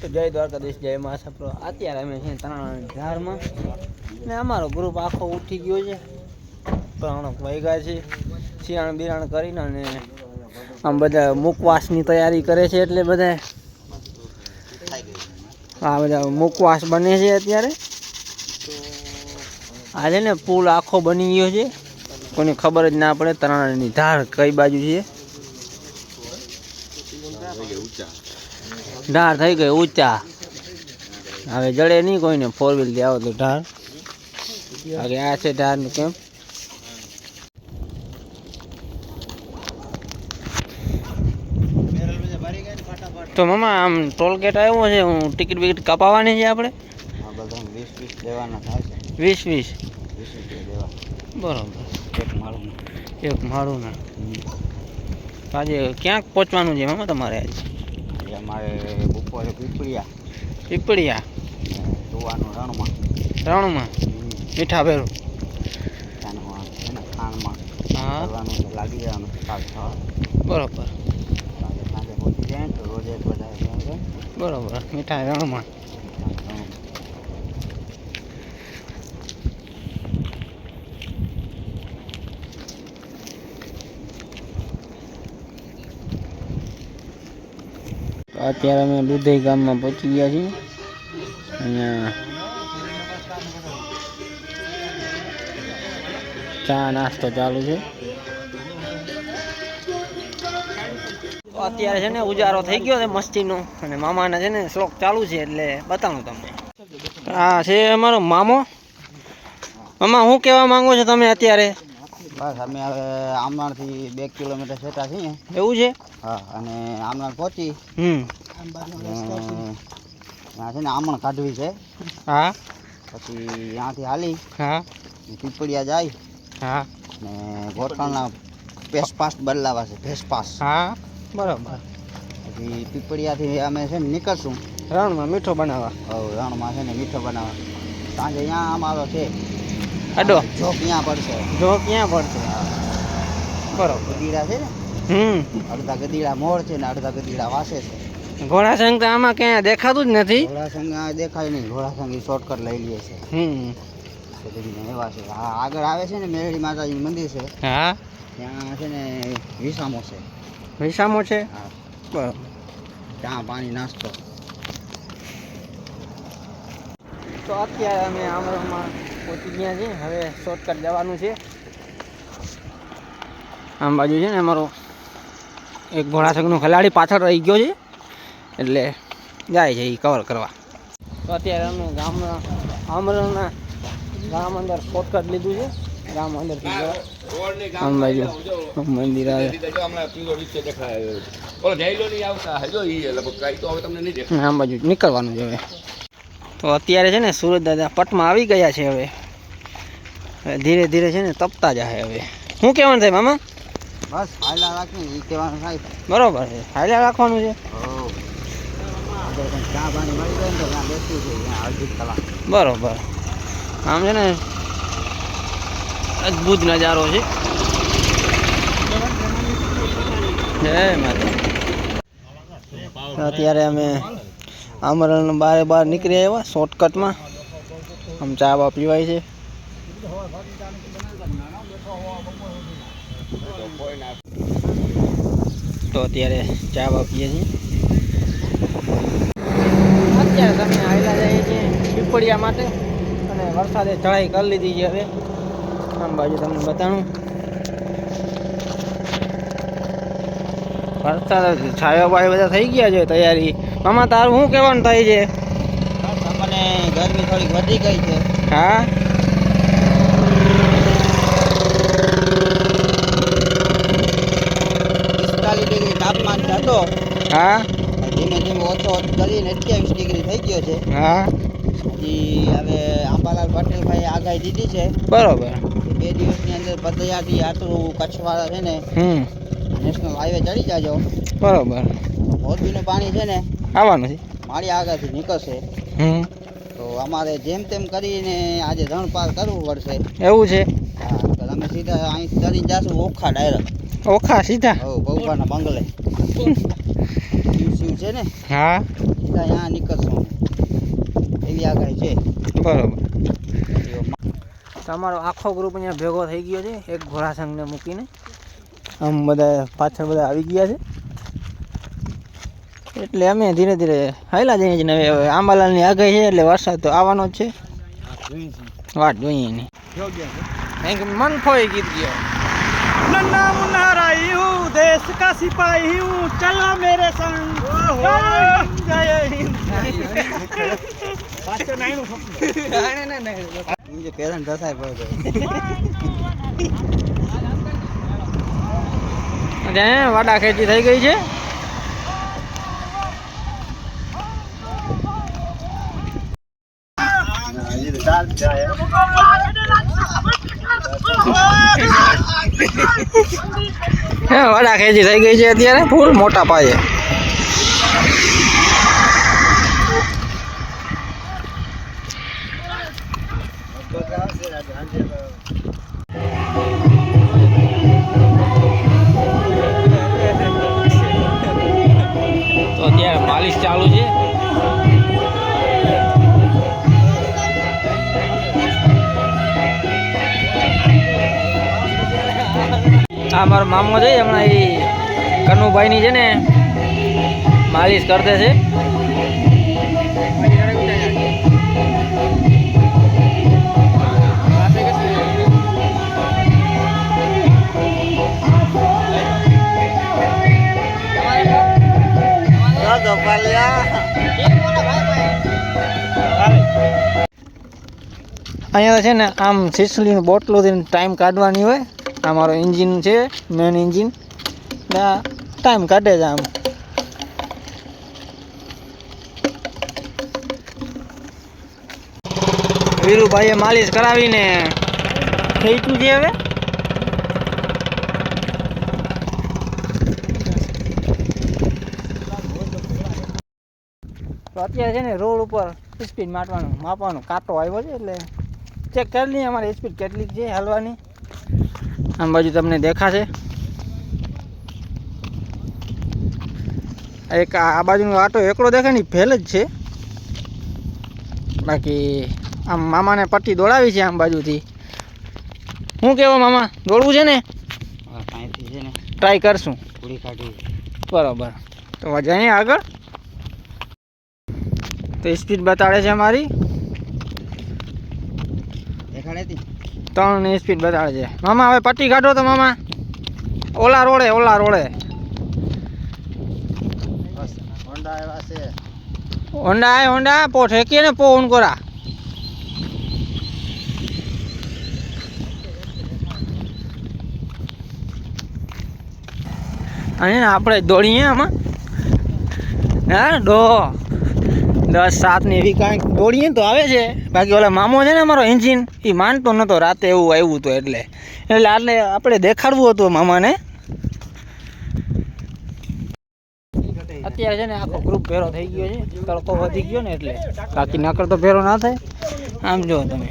તો જય દ્વારકાધીશ, જય માસાપુર. અત્યારે અમે છે તણાણાની ધારમાં ને અમારો ગ્રુપ આખો ઉઠી ગયો છે. 3 વાગ્યા છે. શિયાળ બિરાણ કરીને અને આમ બધા મુકવાસની તૈયારી કરે છે. એટલે બધા આ બધા મુકવાસ બને છે અત્યારે. આજે ને પુલ આખો બની ગયો છે. કોઈને ખબર જ ના પડે તણાણાની ધાર કઈ બાજુ છે. ઢાર થઈ ગઈ ઊંચા. હવે જડે નહીં કોઈને 4 વ્હીલ થી આવો તો ઢાર. હવે આ છે ઢારનું કેમ્પ. તો મામા આમ ટોલ ગેટ આવ્યો છે. હું ટિકિટ બિકિટ કપાવવાની છે આપણે? 20 લેવાના થાય છે. 20 દેવા બરોબર. એક માળું ના આજે ક્યાંક પહોંચવાનું છે મામા તમારે? આજે અમારે બપોરે પીપળિયા જોવાનું રણમાં મીઠા ભેરું ખાણમાં લાગી જવાનું બરોબર. સાંજે પહોંચી જાય ને તો રોજે બધા બરોબર. મીઠા રણમાં અત્યારે અમે દુધઈ ગામમાં પહોંચી ગયા છીએ. અહીંયા ચા નાસ્તો ચાલુ છે. અત્યારે છે ને ઉજારો થઈ ગયો છે મસ્તીનો અને મામાના છે ને શોખ ચાલુ છે એટલે બતાવું તમને. આ છે અમારો મામો. મામા શું કહેવા માંગો છો તમે અત્યારે? બસ અમે હવે આમનાળથી 2 કિલોમીટર છેટા છીએ. એવું છે? હા. અને આમનાળ પહોંચી ત્યાં છે ને આમણ કાઢવી છે. હા. પછી ત્યાંથી હાલી પીપળિયા જાય. હા. ને ગોઠણના ભેંસપાસ બદલાવા છે. ભેંસપાસ. હા બરોબર. પછી પીપળિયાથી અમે છે ને નીકળશું રણમાં મીઠો બનાવવા. રણમાં છે ને મીઠો બનાવવા. સાંજે અહીંયા અમારો છે અડો જો ક્યાં પડશે. બરોબર. ગદીડા છે ને અડધા ગદીડા મોર છે ને અડધા ગદીડા વાસે છે. ઘોડાસંગ તો આમાં ક્યાંય દેખાતું જ નથી. ઘોડાસંગ દેખાય નહીં. ઘોડાસંગ શોર્ટકટ લઈ લે છે. એવા છે. હા, આગળ આવે છે ને મેરડી માતાજીનું મંદિર છે. હા. ત્યાં છે ને વિસામો છે. હા બરોબર. ચા પાણી નાસ્તો. તો અત્યારે અમે આમરણમાં પહોંચી ગયા છીએ. હવે શોર્ટકટ જવાનું છે. આમ બાજુ છે ને અમારો એક ઘોડાસંગનો ખેલાડી પાછળ રહી ગયો છે એટલે જાય છે એ કવર કરવા. તો અત્યારે અમે આમરણના ગામ અંદર શોર્ટકટ લીધું છે. ગામ અંદરથી આમ બાજુ મંદિર આવે. આમ બાજુ નીકળવાનું છે હવે. તો અત્યારે છે ને સુરત દાદા પટમાં આવી ગયા છે. હવે ધીરે ધીરે છે ને તપતા જાય. હવે શું કહેવાનું થાય મામા? બસ હાયલા રાખી એ કહેવાનું થાય. બરોબર છે. હાયલા રાખવાનું છે. ચા પાણી મળી જાય ને તો ત્યાં બેસવું છે. ત્યાં અડધી કલાક. બરોબર. આમ છે ને અદ્ભુત નજારો છે. જય માતા. અત્યારે અમે આમરણ બહાર નીકળી આવ્યા શોર્ટકટમાં. આમ ચા બા પીવાય છે. તો અત્યારે ચા બા પીએ છીએ. અત્યારે તમે આવેલા જઈએ છીએ પીપળિયા માટે અને વરસાદે ચઢાઈ કરી લીધી છે. હવે આમ બાજુ તમને બતાવું. વરસાદ છાયો બાયો બધા થઈ ગયા છે તૈયારી. મામા તારું શું કહેવાનું થાય છે? મને ગરમી થોડીક વધી ગઈ છે. હા. 45 ડિગ્રી તાપમાન હતો. હા. ધીમે ધીમે ઓછો કરીને 28 ડિગ્રી થઈ ગયો છે. હા. પછી હવે આંબાલાલ પટેલભાઈ આગાહી દીધી છે. બરોબર. 2 દિવસની અંદર પદયાત્રી યાત્રું કચ્છવાળા છે ને નેશનલ હાઈવે ચડી જાજો. બરોબર. મોરબીનું પાણી છે ને આવવાનું છે. માળી આગળથી નીકળશે. તો અમારે જેમ તેમ કરીને આજે રણ પાર કરવું પડશે. એવું છે? હા. તો અમે સીધા અહીંથી ચડીને જાશું ઓખા ડાયરેક્ટ. ઓખા સીધા? ભગવાનના બંગલે શિવ છે ને. હા. સીધા અહીંયા નીકળશું એવી આગાહી છે. બરાબર. તમારો આખો ગ્રુપ અહીંયા ભેગો થઈ ગયો છે એક ઘોડાસંઘને મૂકીને. આમ બધા પાછળ બધા આવી ગયા છે એટલે અમે ધીરે ધીરે હાલ્યા જઈએ છીએ. હવે આંબાલાલની આગાહી છે એટલે વરસાદ તો આવવાનો જ છે. વાટ જોઈએ નહીં. મન ફોઈ ગીત ગયો. नन्ना मुन्ना राई हूँ देश का सिपाही हूँ चलो मेरे संग जय हिंद पाचो नहीं नो मुझे पेरेंट दसाय પડે છે. વાડા ખેતી થઈ ગઈ છે. વાડા ખેતી થઈ ગઈ છે અત્યારે ફૂલ મોટા પાયે. તો અત્યારે માલિશ ચાલુ છે. આ મારો મામો છે હમણાં એ કનુભાઈની છે ને માલિશ કરતે છે. અહીંયા છે ને આમ સિસલીની બોટલોથી ટાઈમ કાઢવાની હોય. આ મારો એન્જિન છે મેન એન્જિન. ટાઈમ કાઢે છે આમ. વીરુભાઈએ માલિશ કરાવીને ખેંચ્યું છે હવે. તો અત્યારે છે ને રોડ ઉપર સ્પીડ માપવાનું કાંટો આવ્યો છે એટલે ચેક કરી લઈએ અમારી સ્પીડ કેટલીક છે હાલવાની. આમ બાજુ તમને દેખાશે. એક આ બાજુનો આટો એકડો દેખાય ને ફેલ જ છે. બાકી આમ મામાને પટ્ટી દોડાવી છે આમ બાજુથી. શું કહેવા મામા દોડવું છે ને? કાંઈથી છે ને ટ્રાય કરશું. પૂરી કાઢી બરાબર. તો જઈએ આગળ. તો સ્પીડ બતાડે છે અમારી દેખાડે 3 ની સ્પીડ બતાડે છે. મામા હવે પટ્ટી કાઢો તો મામા. ઓલા રોડે બસ હોન્ડા આવ્યા છે. હોન્ડા પો ઠેકીએ ને પો ઓન કોરા. અને આપણે દોડીએ આમાં. હા 10-7 ની એવી કાંઈક દોડીએ તો આવે છે. બાકી ઓલા મામો છે ને અમારો એન્જિન એ માનતો નહોતો. રાતે એવું આવ્યું હતું એટલે આપણે દેખાડવું હતું મામાને. અત્યારે છે ને આખો ગ્રુપ ભેરો થઈ ગયો છે. તડકો વધી ગયો ને એટલે. બાકી નકર તો ભેરો ના થાય. આમ જો તમે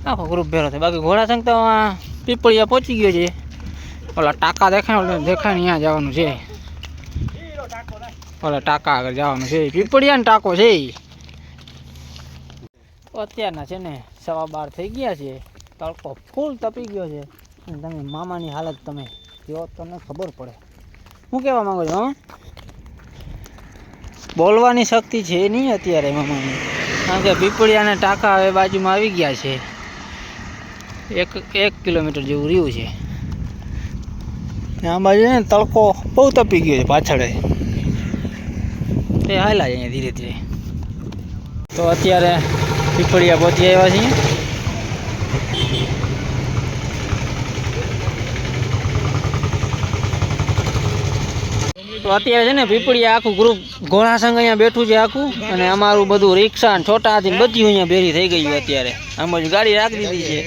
આખો ગ્રુપ ભેરો થાય. બાકી ઘોડાસંઘ તો પીપળિયા પહોંચી ગયો છે. ઓલા ટાંકા દેખાય ત્યાં જવાનું છે. ઓલા ટાંકા આગળ જવાનું છે. પીપળિયા ને ટાંકો છે. અત્યારના છે ને 12:15 થઈ ગયા છે. તડકો ફૂલ તપી ગયો છે. તમે મામાની હાલત તમે જો તમને ખબર પડે. શું કહેવા માંગો છો? બોલવાની શક્તિ છે નહીં અત્યારે મામાની. કારણ કે પીપળિયાના ટાંકા હવે બાજુમાં આવી ગયા છે. 1 કિલોમીટર જેવું રહ્યું છે. આ બાજુ ને તડકો બહુ તપી ગયો છે પાછળ. એ હાલા જાય ધીરે ધીરે. તો અત્યારે પીપળિયા પહોંચી આવ્યા છીએ. તો અત્યારે છે ને પીપળિયા આખું ગ્રુપ ઘોડાસંઘ અહીંયા બેઠું છે આખું. અને અમારું બધું રિક્ષા ને છોટા હાથી બધી અહીંયા ભેરી થઈ ગઈ છે અત્યારે. આમ જ ગાડી રાખી દીધી છે.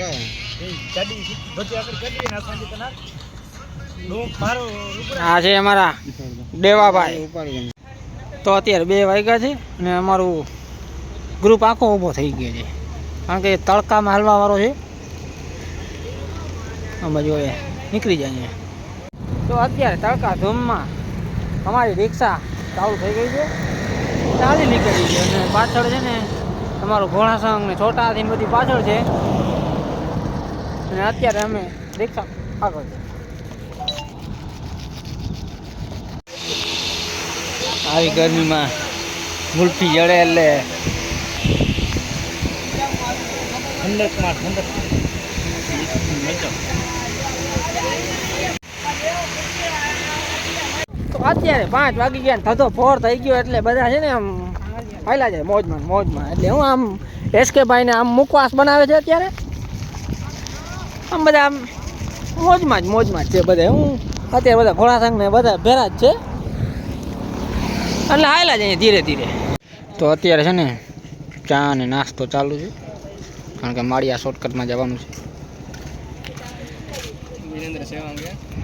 આ છે અમારા દેવાભાઈ. તો અત્યારે 2 વાગ્યા છે અને અમારું ગ્રુપ આખો ઊભો થઈ ગયો છે. કારણ કે તડકામાં હાલવા વાળો છે. આ બાજુ હવે નીકળી જાય. તો અત્યારે તડકા ધૂમમાં અમારી રિક્ષા ચાલુ થઈ ગઈ છે. ચાલી નીકળી છે અને પાછળ છે ને તમારું ઘોડાસંગ ને છોટા થઈને બધી પાછળ છે અને અત્યારે અમે રિક્ષા આગળ છે. આવી ગરમીમાં ગુલ્ફી જડે એટલે ઠંડકમાં ઠંડક. તો અત્યારે 5 વાગી ગયા ને થતો ફોર થઈ ગયો એટલે બધા છે ને આમ ફાયલા જાય મોજમાં એટલે હું આમ એસકે ભાઈને આમ મુખવાસ બનાવે છે અત્યારે આમ બધા આમ મોજમાં જ છે બધા. હું અત્યારે બધા ઘોડાસંગ ને બધા ભેરા જ છે એટલે હાયલા જાય ધીરે ધીરે. તો અત્યારે છે ને ચા અને નાસ્તો ચાલુ છે કારણ કે માળિયા શોર્ટકટમાં જવાનું છે.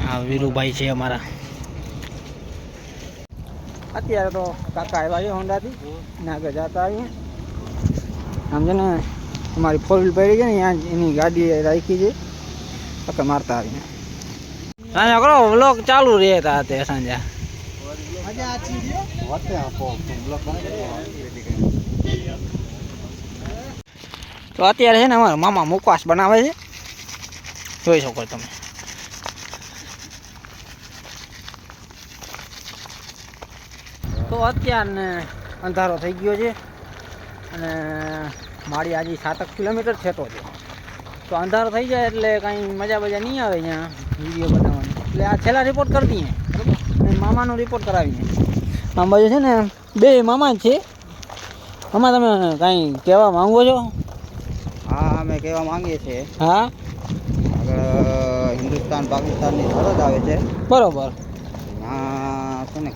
હા વીરુભાઈ છે અમારા. અત્યારે તો કાકા આવ્યા છે હોન્ડાથી ને આગળ જતા આવીએ. આમ છે ને અમારી 4 વ્હીલ પડી છે ને ત્યાં એની ગાડી રાખી છે પક્કા મારતા આવીને સાંજા કરો વ્લોગ ચાલુ રહેતા તે સાંજા. તો અત્યારે છે ને અમારા મામા મુખવાસ બનાવે છે જોઈ શકો તમે. તો અત્યારને અંધારો થઈ ગયો છે અને મારી આજે 7 કિલોમીટર છેટો છે. તો અંધારો થઈ જાય એટલે કાંઈ મજા નહીં આવે અહીંયા વિડીયો બનાવવાની એટલે આ છેલ્લા રિપોર્ટ કરી દઈએ બરાબર અને મામાનો રિપોર્ટ કરાવીએ. આમ બાજુ છે ને 2 મામા જ છે. આમાં તમે કાંઈ કહેવા માંગો છો? હા અમે કહેવા માંગીએ છીએ હા આગળ હિન્દુસ્તાન પાકિસ્તાનની સરહદ આવે છે. બરોબર. ત્યાં છે ને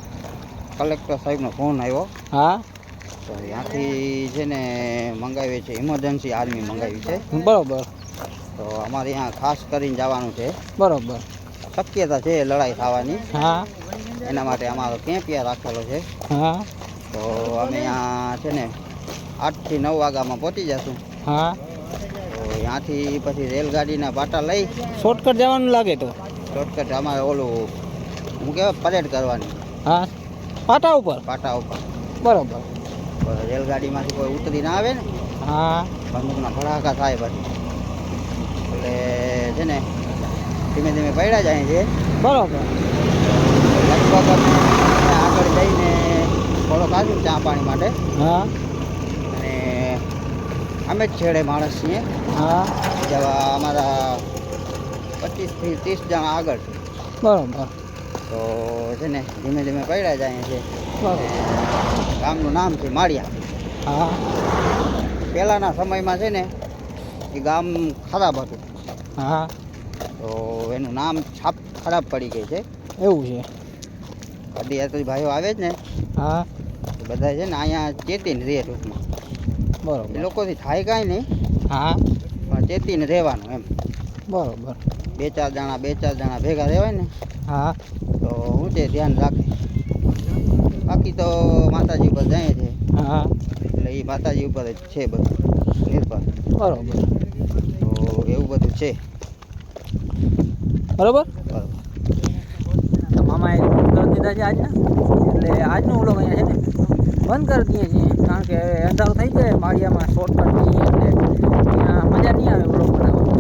કલેક્ટર સાહેબનો ફોન આવ્યો. હા તો ત્યાંથી છે ને મંગાવી છે ઇમરજન્સી આર્મી મંગાવી છે. બરોબર. તો અમારે ત્યાં ખાસ કરીને જવાનું છે. બરોબર. શક્યતા છે લડાઈ થવાની. હા એના માટે અમારો કેમ્પ ત્યાં રાખેલો છે. હા તો અમે ત્યાં છે ને 8 થી 9 વાગ્યામાં પહોંચી જશું. હા તો ત્યાંથી પછી રેલગાડીના પાટા લઈ શોર્ટકટ જવાનું લાગે તો શોર્ટકટ અમારે ઓલું હું કહેવાય પરેડ કરવાની હા પાટા ઉપર. પાટા ઉપર. બરોબર. તો રેલગાડીમાંથી કોઈ ઉતરી ના આવે ને હા બંદૂકના ભડાકા થાય પછી એટલે છે ને ધીમે ધીમે પડ્યા જાય છે. બરોબર. લગભગ અમે આગળ જઈને થોડોક આવ્યું ચા પાણી માટે હા અને અમે જ છેડે માણસ છીએ. હા જેવા અમારા 25 થી 30 જણા આગળ છે. બરોબર. તો છે ને ધીમે ધીમે પડ્યા જાય છે. બરોબર. ગામનું નામ છે માળિયા. હા પહેલાંના સમયમાં છે ને એ ગામ ખરાબ હતું હા તો એનું નામ છાપ ખરાબ પડી ગઈ છે. એવું છે. પદયાત્રી ભાઈઓ આવે જ ને હા તો બધા છે ને અહીંયા ચેતીને રહે ટૂંકમાં. એ બરોબર. લોકોથી થાય કાંઈ નહીં હા પણ ચેતીને રહેવાનું એમ. બરોબર. 2-4 જણા ભેગા રહેવાય ને હા તો હું તે ધ્યાન રાખે. બાકી તો માતાજી ઉપર જાય છે હા એટલે એ માતાજી ઉપર જ છે બધું નિર્ભર. બરોબર. તો એવું બધું છે. બરોબર. બરાબર. તો મામાએ રિપોર્ટ કરી દીધા છે આજના એટલે આજનો વ્લોગ અહીંયા છે ને બંધ કરી દઈએ છીએ કારણ કે હવે અંધારું થઈ જાય માળિયામાં શોર્ટકટ નહીં એટલે ત્યાં મજા નહીં આવે વ્લોગ બનાવવાની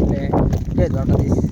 એટલે જય દ્વારકાધીશ.